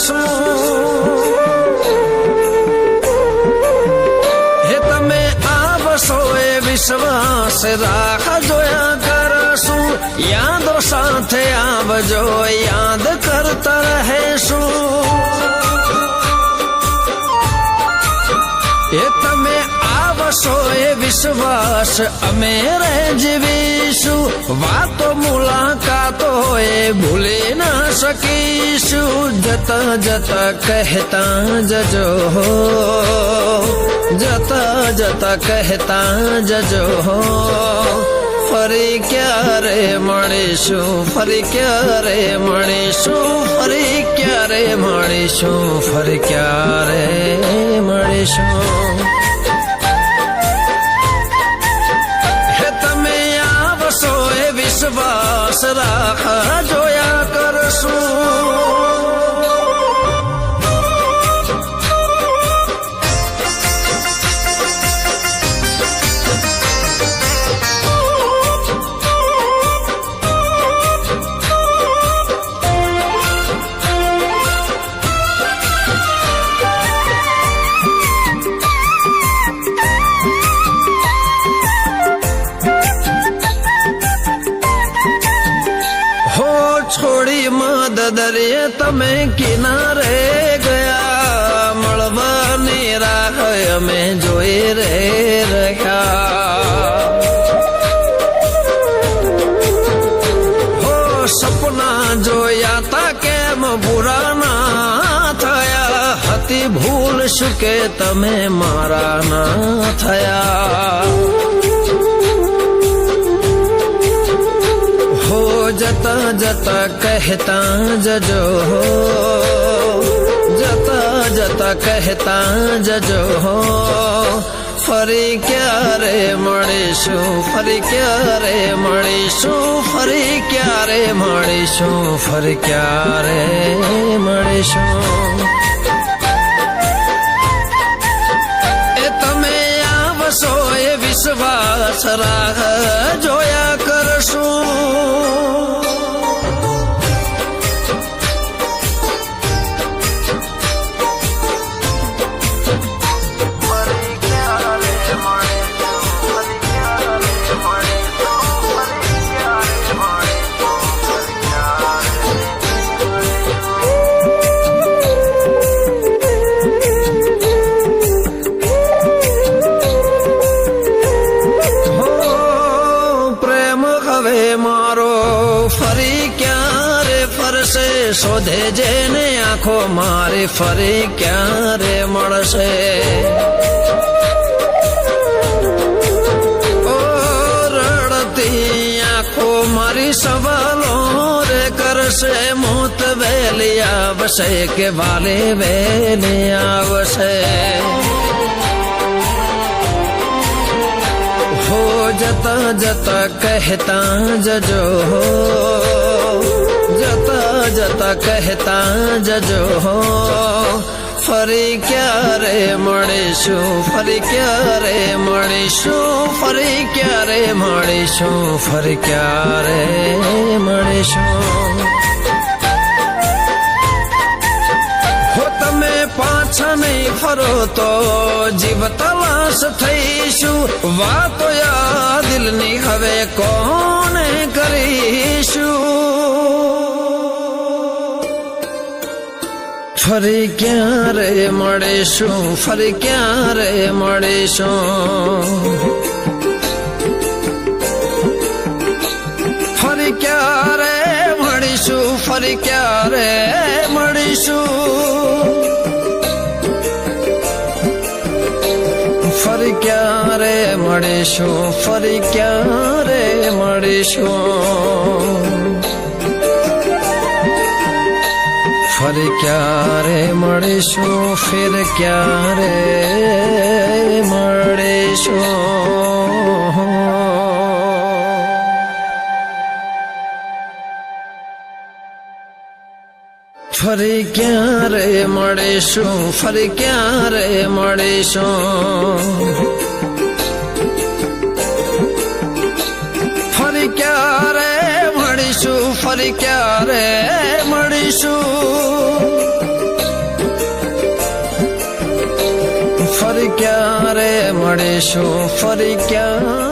કરશું હે તમે આવશો એ વિશ્વાસ જોયા કરશું યાદો સાથે આવજો યાદ કરતા રહેશું એ તમે આવશો એ વિશ્વાસ અમે જીવીશું વાતો મુલાકાતો એ ભૂલી ના શકીશું જતા જતા કહેતા જજો જતા જતા કહેતા જજો ફરી ક્યારે મળીશું ફરી ક્યારે મળીશું ફરી ક્યારે મળીશું ફરી ક્યારે મળીશું હે તમે આવશો એ વિશ્વાસ જોયા કરશું છોડી મદ દરિયે તમે કિનારે ગયા મળવાની રાહ અમે જોઈ રે રહ્યા હો સપના જોયા તા કેમ પૂરા ના થયા હતી ભૂલ શું કે તમે મારા ના થયા જતા જતા કહેતા જજો જતા જતા કહેતા જજો ફરી ક્યારે મળીશું ફરી ક્યારે મળીશું ફરી ક્યારે મળીશું ફરી ક્યારે મળીશું એ તમે આવશો એ વિશ્વાસ રાહ જોયા કરશું શોધે જેને આંખો મારી ફરી ક્યારે મળશે ઓ રડતી આંખો મારી સવાલો રે કરશે મોત વહેલી આવશે કે વાલે વહેલી આવશે હો જતા જતા કહેતા જજો જતા જતા કહેતા જજો ફરી ક્યારે મળીશું ફરી ક્યારે મળીશું ફરી ક્યારે મળીશું ફરી ક્યારે મળીશું હો તમે પાછા નહીં ફરો તો જીવ તલાશ થઈશું વાતો યા દિલની હવે કોને કરીશું ફરી ક્યારે મળીશું ફરી ક્યારે મળીશું ફરી ક્યારે મળીશું ફરી ક્યારે મળીશું ફરી ક્યારે મળીશું ફરી ક્યારે મળીશું ફરી ક્યારે મળીશું ફિર ક્યારે મળીશું ફરી ક્યારે મળીશું ફરી ક્યારે મળીશું ફરી ક્યારે મળીશું ફરી ક્યારે મળીશું ક્યારે મળીશું ફરી ક્યારે